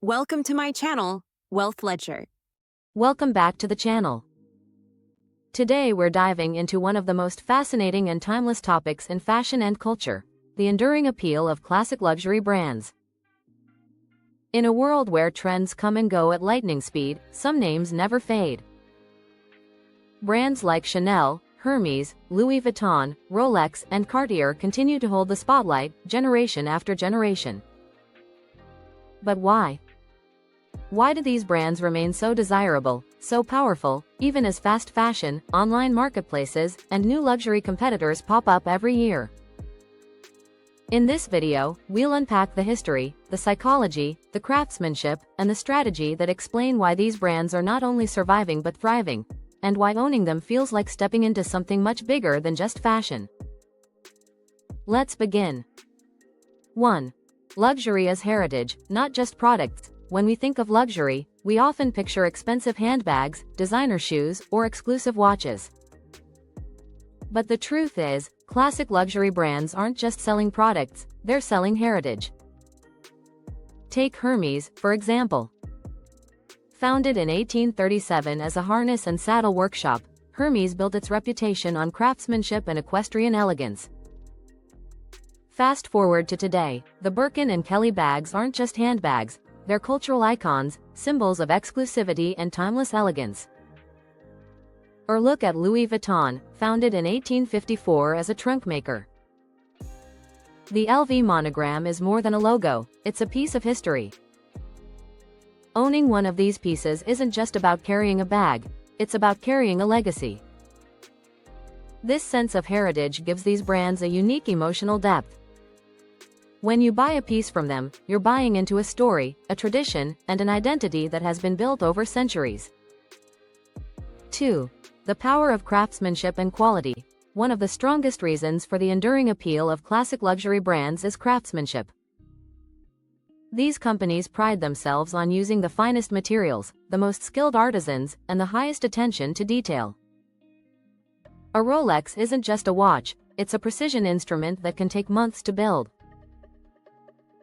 Welcome to my channel, Wealth Ledger. Welcome back to the channel. Today we're diving into one of the most fascinating and timeless topics in fashion and culture, the enduring appeal of classic luxury brands. In a world where trends come and go at lightning speed, some names never fade. Brands like Chanel, Hermes, Louis Vuitton, Rolex, and Cartier continue to hold the spotlight, generation after generation. But why? Why do these brands remain so desirable, so powerful, even as fast fashion, online marketplaces, and new luxury competitors pop up every year? In this video, we'll unpack the history, the psychology, the craftsmanship, and the strategy that explain why these brands are not only surviving but thriving, and why owning them feels like stepping into something much bigger than just fashion. Let's begin. 1. Luxury as heritage, not just products. When we think of luxury, we often picture expensive handbags, designer shoes, or exclusive watches. But the truth is, classic luxury brands aren't just selling products, they're selling heritage. Take Hermes, for example. Founded in 1837 as a harness and saddle workshop, Hermes built its reputation on craftsmanship and equestrian elegance. Fast forward to today, the Birkin and Kelly bags aren't just handbags, they're cultural icons, symbols of exclusivity and timeless elegance. Or look at Louis Vuitton, founded in 1854 as a trunk maker. The LV monogram is more than a logo, it's a piece of history. Owning one of these pieces isn't just about carrying a bag, it's about carrying a legacy. This sense of heritage gives these brands a unique emotional depth. When you buy a piece from them, you're buying into a story, a tradition, and an identity that has been built over centuries. 2. The power of craftsmanship and quality. One of the strongest reasons for the enduring appeal of classic luxury brands is craftsmanship. These companies pride themselves on using the finest materials, the most skilled artisans, and the highest attention to detail. A Rolex isn't just a watch, it's a precision instrument that can take months to build.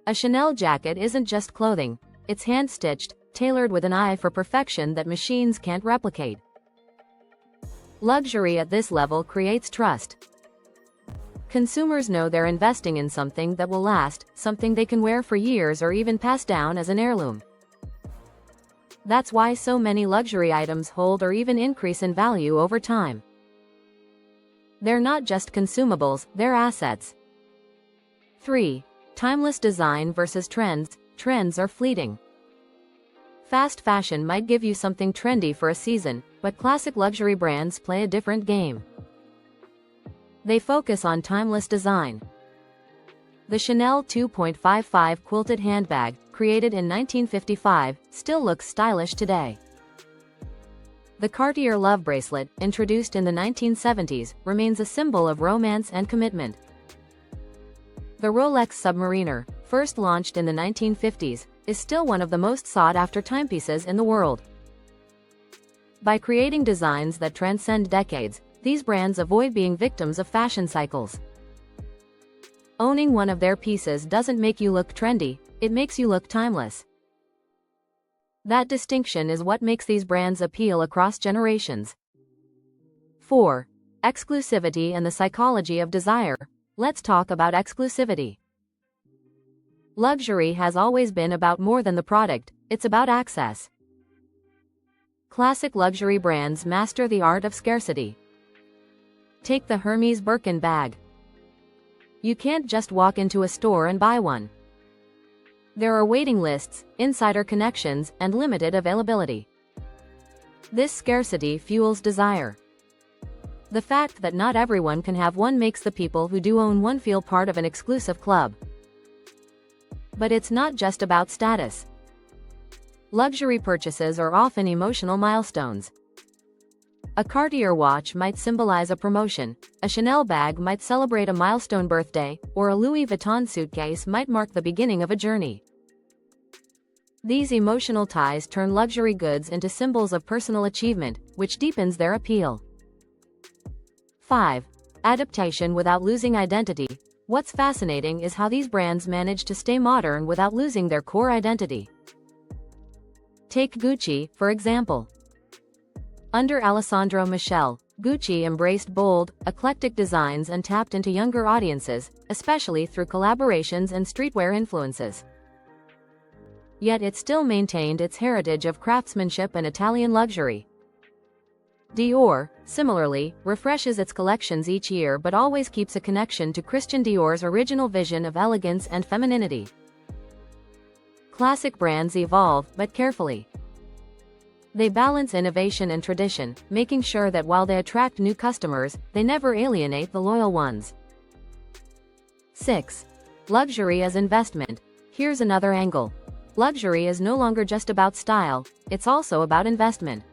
A Chanel jacket isn't just clothing, it's hand-stitched, tailored with an eye for perfection that machines can't replicate. Luxury at this level creates trust. Consumers know they're investing in something that will last, something they can wear for years or even pass down as an heirloom. That's why so many luxury items hold or even increase in value over time. They're not just consumables, they're assets. 3. Timeless design versus trends. Trends are fleeting. Fast fashion might give you something trendy for a season, but classic luxury brands play a different game. They focus on timeless design. The Chanel 2.55 quilted handbag, created in 1955, still looks stylish today. The Cartier love bracelet, introduced in the 1970s, remains a symbol of romance and commitment. The Rolex Submariner, first launched in the 1950s, is still one of the most sought-after timepieces in the world. By creating designs that transcend decades, these brands avoid being victims of fashion cycles. Owning one of their pieces doesn't make you look trendy, it makes you look timeless. That distinction is what makes these brands appeal across generations. 4. Exclusivity and the psychology of desire. Let's talk about exclusivity. Luxury has always been about more than the product, it's about access. Classic luxury brands master the art of scarcity. Take the Hermes Birkin bag. You can't just walk into a store and buy one. There are waiting lists, insider connections, and limited availability. This scarcity fuels desire. The fact that not everyone can have one makes the people who do own one feel part of an exclusive club. But it's not just about status. Luxury purchases are often emotional milestones. A Cartier watch might symbolize a promotion, a Chanel bag might celebrate a milestone birthday, or a Louis Vuitton suitcase might mark the beginning of a journey. These emotional ties turn luxury goods into symbols of personal achievement, which deepens their appeal. 5. Adaptation without losing identity. What's fascinating is how these brands manage to stay modern without losing their core identity. Take Gucci, for example. Under Alessandro Michele, Gucci embraced bold, eclectic designs and tapped into younger audiences, especially through collaborations and streetwear influences. Yet it still maintained its heritage of craftsmanship and Italian luxury. Dior, similarly, refreshes its collections each year but always keeps a connection to Christian Dior's original vision of elegance and femininity. Classic brands evolve, but carefully. They balance innovation and tradition, making sure that while they attract new customers, they never alienate the loyal ones. 6. Luxury as investment. Here's another angle. Luxury is no longer just about style, it's also about investment.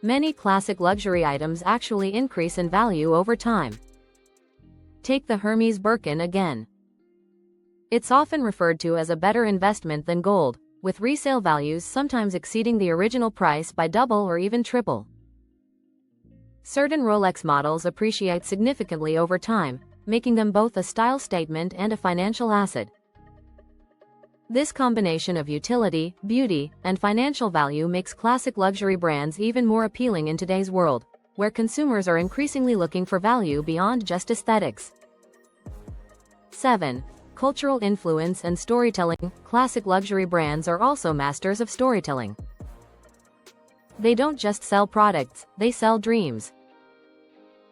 Many classic luxury items actually increase in value over time. Take the Hermes Birkin again. It's often referred to as a better investment than gold, with resale values sometimes exceeding the original price by double or even triple. Certain Rolex models appreciate significantly over time, making them both a style statement and a financial asset. This combination of utility, beauty, and financial value makes classic luxury brands even more appealing in today's world, where consumers are increasingly looking for value beyond just aesthetics. 7. Cultural influence and storytelling. Classic luxury brands are also masters of storytelling. They don't just sell products, they sell dreams.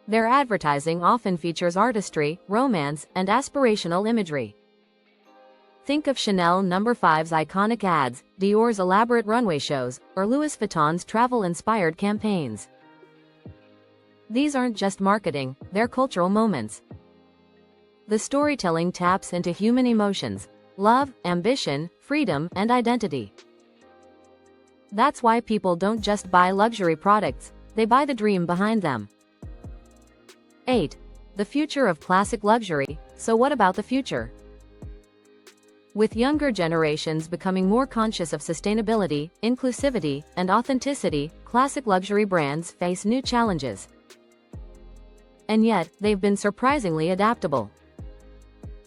Their advertising often features artistry, romance, and aspirational imagery. Think of Chanel No. 5's iconic ads, Dior's elaborate runway shows, or Louis Vuitton's travel-inspired campaigns. These aren't just marketing, they're cultural moments. The storytelling taps into human emotions: love, ambition, freedom, and identity. That's why people don't just buy luxury products, they buy the dream behind them. 8. The future of classic luxury. So what about the future? With younger generations becoming more conscious of sustainability, inclusivity, and authenticity, classic luxury brands face new challenges. And yet, they've been surprisingly adaptable.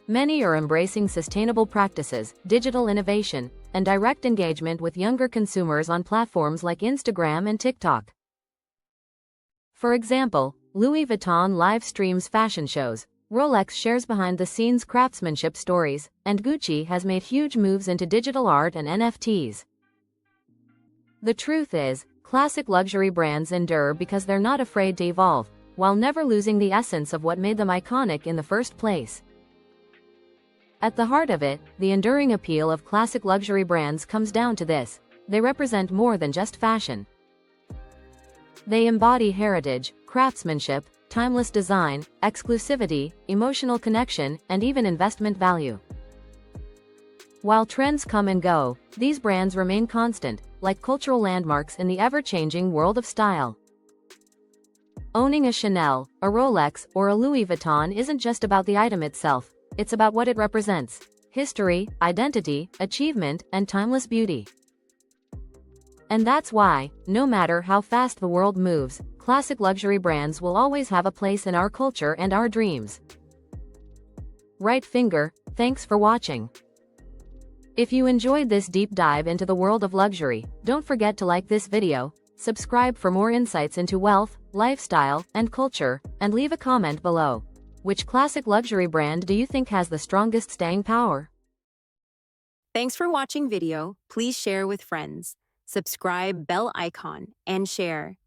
Many are embracing sustainable practices, digital innovation, and direct engagement with younger consumers on platforms like Instagram and TikTok. For example, Louis Vuitton live streams fashion shows, Rolex shares behind-the-scenes craftsmanship stories, and Gucci has made huge moves into digital art and NFTs. The truth is, classic luxury brands endure because they're not afraid to evolve, while never losing the essence of what made them iconic in the first place. At the heart of it, the enduring appeal of classic luxury brands comes down to this: they represent more than just fashion. They embody heritage, craftsmanship, timeless design, exclusivity, emotional connection, and even investment value. While trends come and go, these brands remain constant, like cultural landmarks in the ever-changing world of style. Owning a Chanel, a Rolex, or a Louis Vuitton isn't just about the item itself. It's about what it represents: history, identity, achievement, and timeless beauty. And that's why, no matter how fast the world moves, classic luxury brands will always have a place in our culture and our dreams. Right finger, thanks for watching. If you enjoyed this deep dive into the world of luxury, don't forget to like this video, subscribe for more insights into wealth, lifestyle, and culture, and leave a comment below. Which classic luxury brand do you think has the strongest staying power? Thanks for watching video. Please share with friends. Subscribe, bell icon, and share.